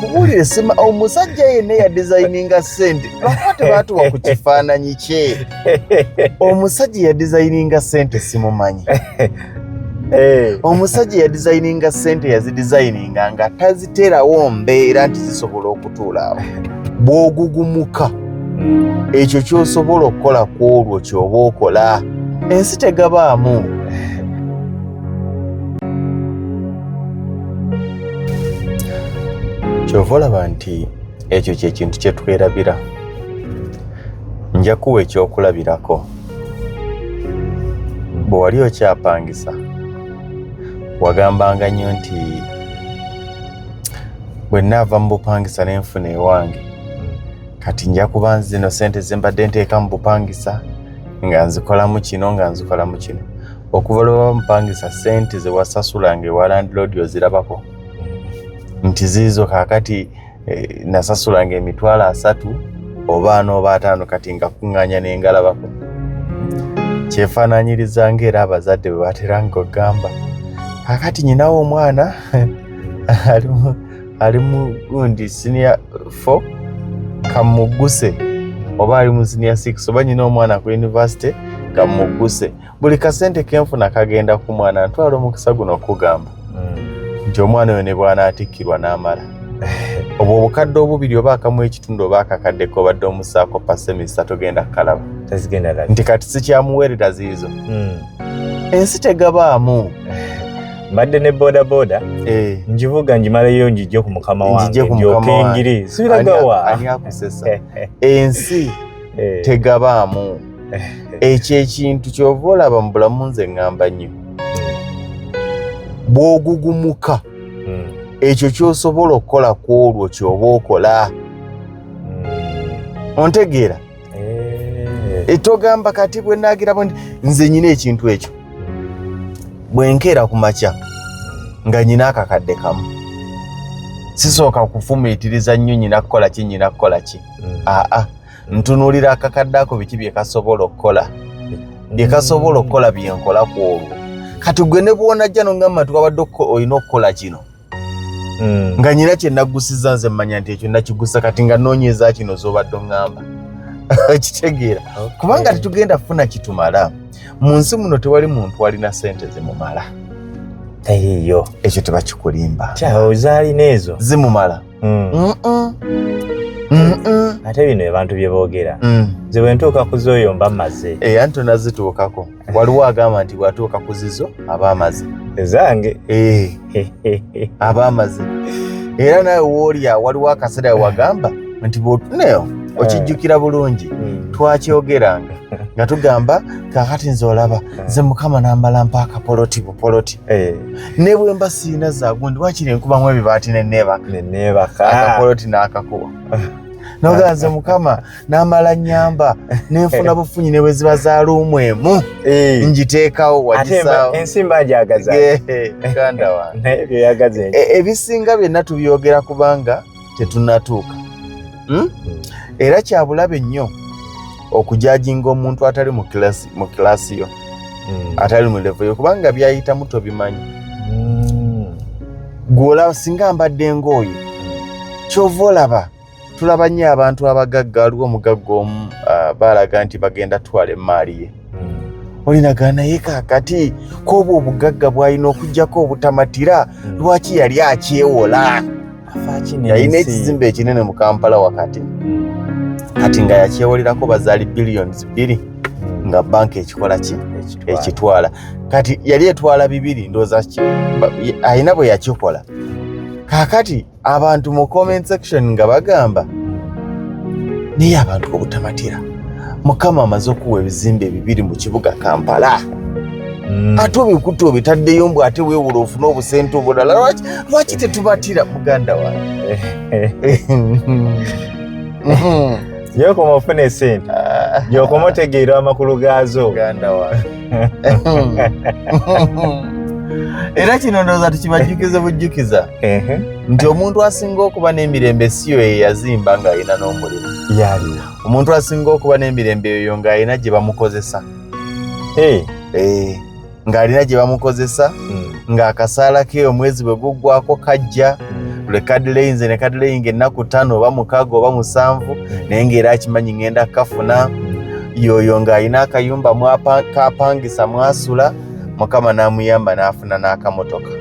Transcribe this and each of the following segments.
kankubulire sima omusajja yenna ya designinga sente lwakati batuwa ku kifaananyi kye omusajja ya designinga sente simumanyi omusajja ya designinga sente yazidesigninga nga taziterawo mbeera nti zisobola okutuula awo bw'ogugumuka ekyo ky'osobola okukola ku olwo ky'oba okola ensi tegabaamu kyova olaba nti ekyo kyekintu kye twerabira nja kuwa ekyokulabirako bwe wali okyapangisa wagambanga nnyo nti bwe nnaava mu bupangisa n'enfuna ewange kati nja kuba zino sente ze mbadde nteeka mu bupangisa nga nzikolamu kino nga nzikolamu kino okuva lwe waba mupangisa sente ze wasasulanga ewa landlord ozirabako nti ziizo kaakati nasasulanga emitwalo 3 oba 4 oba 5 kati nga kuŋŋaanya n'engalabako kyefaanaanyiriza ng'era abazadde bwe bateranga ogamba kaakati nyinawo omwana ali mu gundi senior 4 kamuguse oba ali mu senior 6 oba nyina omwana ku university kamuguse buli kasente kenfuna kagenda ku mwana ntwala omukisa guno okugamba nti omwana oyo ne bw'anaatikkirwa n'amala obwo obukadde obubiri oba akamu ekitundu oba akakaddeko obadde omusaako pasemisa togenda kukalaba nti kati sikyamuweerera ziizo ensi tegabaamu mbadde ne bodaboda njivuga njimaleyo njijje ku mukama wange ndyoke njiri sibiragawa ani akusesa ensi tegabaamu ekyo ekintu ky'ova olaba mu bulamu nze ŋŋamba nnyo bw'ogugumuka ekyo ky'osobola okukola ku olwo ky'oba okola ontegeera etogamba kati bwe naagirabo nti nze nyina ekintu ekyo bwe nkeera ku makya nga nyina akakadde kamu sisooka kufumiitiriza nnyo nyina kukola ki nyina kukola ki ntunuulira akakadde ako biki bye kasobola okukola bye kasobola okukola bye nkola ku olwo kati gwe ne bw'onajja n'ongamba nti wabadde olina okukola kino nga nyina kye naggusiza nze mmanya nti ekyo nakigusa kati nga noonyeeza kino z'obadde oŋŋamba kitegeera kubanga tetugenda kufuna kitumala mu nsi muno tewali muntu alina sente zimumala eyo ekyo tebakikulimba zaalina ezo zimumala ate bino abantu bye boogera nze bwe ntuuka ku z'oyo mba mmaze anti onazituukako waliwo agamba nti bw'atuuka ku zizo aba amaze ezange aba amaze era nawe woolya waliwo akaseera wagamba nti bw'otuneyo okijjukira bulungi twakyogeranga nga tugamba kaakati nze olaba nze mukama n'ambala mpaaka poloti bupoloti ne bwe mba siina zaagundi wakiri enkubamu ebibaati nenneebaka akapoloti n'akakuba noga nze mukama n'amala nnyamba n'enfuna bufunyi ne bwe ziba za luumu emu ngiteekawo wagisaawo ensimba njagaza ganda wange naye byoyagaza ebisinga byonna tubyogera kubanga tetunnatuuka era kyabulabe nnyo okujajinga omuntu atali mu kilaasi yo atali mu level yo kubanga byayitamu tobimanyi gw'olaba singa mbadde ng'oyo kyova olaba tulaba nnyo abantu abagagga waliwo omugagga omu baalaga nti bagenda twala emmaali ye olinaga naye kaakati k'obwo obugagga bw'alina okugjako obutamatira lwaki yali akyewola yalina ekizimbe ekinene mu Kampala wakati kati nga yakyewolirako bazaali billions 2 nga banka ekikola ki ekitwala kati yali etwala 2 ndooza alina bwe yakikola kaakati abantu mu comment section nga bagamba naye abantu obutamatira mukama amaze okuwa ebizimbe 2 mu kibuga Kampala ate obikutte obitaddeyo mbw ate weewula ofune obusente obulala lwaki tetubatira muganda wange gyokoma ofuna esente gyokoma otegeera amakulu gaazo muganda wange era kino ndowooza tukibajjukiza bujjukiza nti omuntu asinga okuba n'emirembe si yo ye yazimba ng'alina n'omulimu yaliwo omuntu asinga okuba n'emirembe eyo ng'alina gye bamukozesa ng'alina gye bamukozesa ng'akasaala ke omwezi bwe guggwako kajja le kadle nze ne kadle inge naku 5 oba 6 oba 7 naye ng'era akimanyi ngenda kafuna yoyo ng'alina akayumba kapangisa mwasula Mukama n'amuyamba n'afuna n'akamotoka.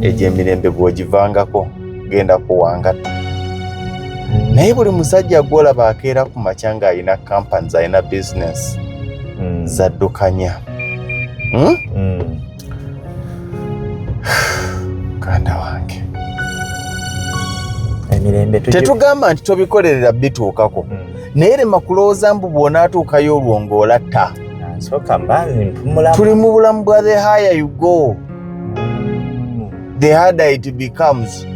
Egyo emirembe bw'ogivangako genda kuwangata. Naye buli musajja gw'olaba akeera ku makya ng'alina companies, alina business zaddukanya. Muganda wange, emirembe tetugamba nti tobikolerera bituukako, naye lema kulowooza mbu bw'onaatuukayo olwo ng'olatta. Tuli mu bulamu bwa the higher you go, the harder it becomes.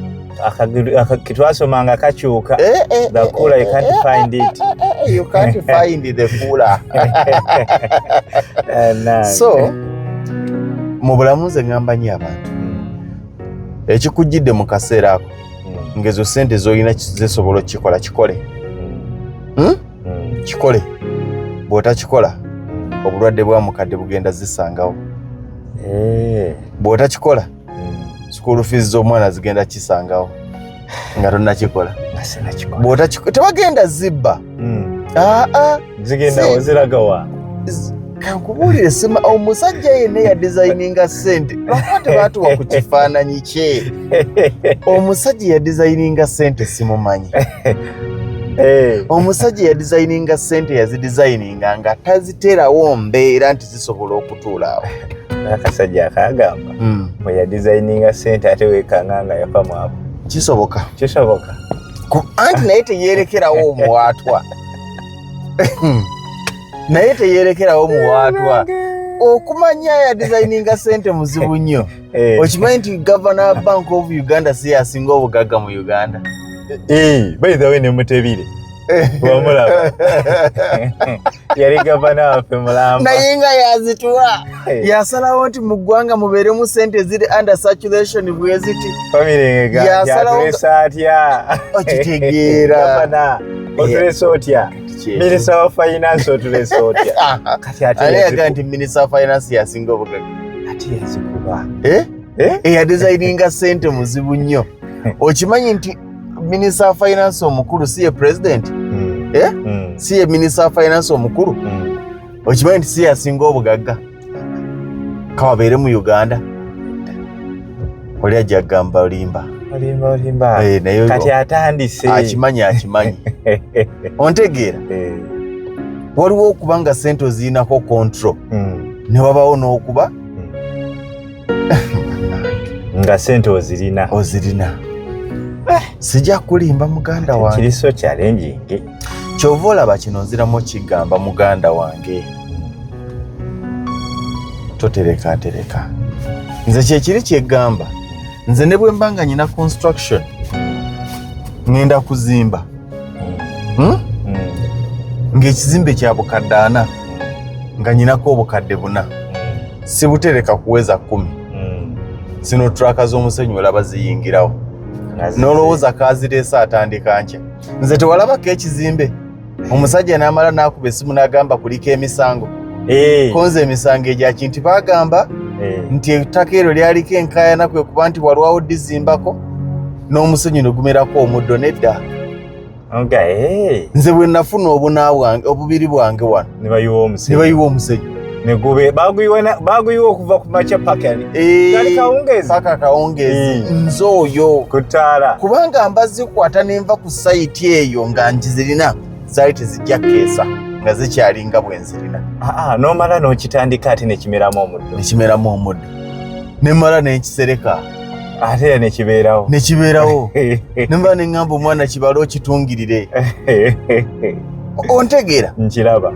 Kitwasomanga kakyuka, the cooler you can't find it. You can't find the cooler. So mu bulamu nze ngamba nnyo abantu, ekikujjidde mu kaseera ako ngezo sente z'olina zisobola okukikola kikole. Kikole. Bw'otakikola obulwadde bwa mukadde bugenda zisangawo. Bw'otakikola school fees z'omwana zigenda kisangawo nga tonnakikola. Tebagenda zibba. Zigenda oziragawa. Kankubuulire sima omusajja yenna ya designinga sente. Lwaki tebaatuwa ku kifaananyi kye? Omusajja ya designinga sente simumanyi. Omusajja ya designinga sente yazidesigninga nga taziterawo mbeera nti zisobola okutuula awo. Akasajja akagamba bwe ya designinga sente ate weekanga nga yafa mwabo. Kisoboka. Kisoboka. Anti naye teyeerekerawo omuwaatwa. Naye teyeerekerawo muwaatwa. Okumanya ya designinga sente muzibu nnyo. Okimanyi nti Governor Bank of Uganda si yasinga obugagga mu Uganda. By the way ne Mutebire. Wamulaba. Yali gavana waffe mulamba. Naye nga yazituwa. Yasalawo nti mu ggwanga mubeeremu sente ziri under saturation bwe ziti. Family yatulesa atya. Okitegeera. Gavana otulesa otya. Minister of Finance otulesa otya. Kati ate yaga nti Minister of Finance yasinga obugagga. Ate yazikuba. Ya designinga sente muzibu nnyo. Okimanyi nti Minister of Finance omukulu si ye president? Si ye Minister of Finance omukulu? Okimanyi nti si yasinga obugagga? Kawabeere mu Uganda. Oli ajja kugamba olimba. Kati atandise. Akimanyi. Ontegeera? Waliwo okuba nga sente ozirinako control. Ne wabawo n'okuba nga sente ozirina. Sijja kulimba muganda wange. Kiriso challenging. Kyova olaba kino nziramu okigamba muganda wange. Totereka. Nze kyekiri kyegamba. Nze ne bwe mbanga nyina construction ngenda kuzimba. Ng'ekizimbe kya bukadde 4 nga nyinako obukadde 4. Sibutereka kuweza 10. Zino traka z'omusenyu olaba ziyingirawo. Nolowooza kazireesa atandika nkya. Nze tewalabako ekizimbe omusajja n'amala n'akuba essimu n'agamba kuliko emisango. Konze emisango egya kintu baagamba nti ettaka eryo lyaliko enkaayana kwe kuba nti walwawo dizimbako n'omusenyu ne gumerako omuddo nedda. Nze bwe nafuna obubiri bwange wano ne bayiwa omusenyu. Negube baguyiwa okuva ku macha pakani. Kali kawungezi. Paka kawungezi. Nzoyo. Kutala. Kubanga mbazikwata nenva ku site eyo nga njizirina zaali tezijja keesa nga zikyalinga bwe nzirina. Nomala n'okitandika ate ne kimeramu omuddo. Ne mala n'ekisereka. Ate ne kibeerawo. Nemba ne ngamba omwana kibalo okitungirire. Ontegeera? Nkiraba.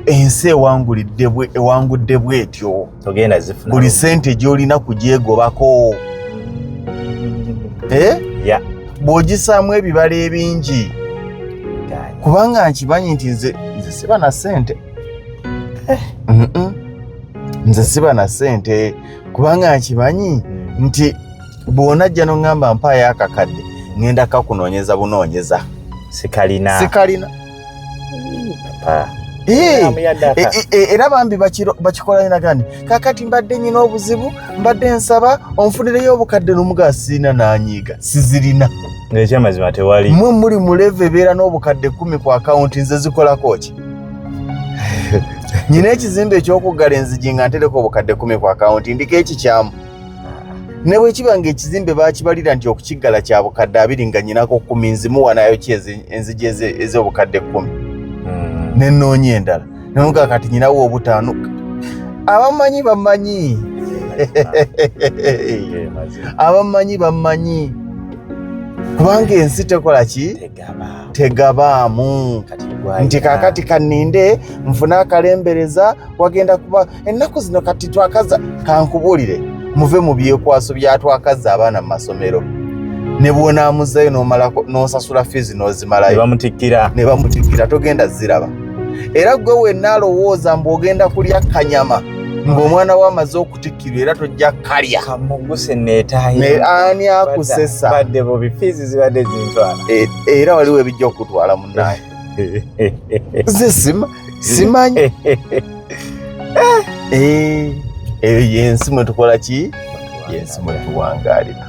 Ensi ewangudde bwetyo. Togenda zifuna. Buli sente gy'olina kugyegobako. Bw'ogisaamu ebibala ebingi. Kubanga nkimanyi nti nze siba na sente. Nze siba na sente. Kubanga nkimanyi nti bw'onajja n'oŋŋamba mpaayo akakadde ngenda kakunoonyeza bunoonyeza. Sikalina. era bambi bakikola ina gani kakati mbadde nyina obuzibu mbadde nsaba onfunireyo obukadde n'omugaasiina n'anyiiga sizirina n'ekyamazima tewali mwe muli mu level ebeera n'obukadde 10 ku akawunti nze zikolako ki nyina ekizimbe ekyokuggala enzigi nga ntereko obukadde 10 ku akawunti ndiko ekikyamu ne bwe kiba ng'ekizimbe baakibalira nti okukiggala kya bukadde 2 nga nyinako 10 nzimuwanayo ki enzigi ez'obukadde 10 nenoonya endala nenuga kati nyinawo obutaano abamanyi bamanyi bamanyi kubanga ensi tekola ki tegabaamu nti kakati kaninde nfuna akalembereza wagenda kuba ennaku zino kati twakaza kankubuulire muve mu byekwaso byatwakaza abaana mu masomero ne bwonaamuzayo n'osasula fees n'ozimalayo ne bamutikkira togenda ziraba era gwe wenna alowooza mbu ogenda kulya kanyama ng'omwana we amaze okutikkirwa era tojja kalya kamuguse neetayi ani akusesa badde bobi fees zibadde zintwala era waliwo ebijja okutwala munnaye ze simanyi eyo yensi mwe tukola ki yensi mwe tuwangaalira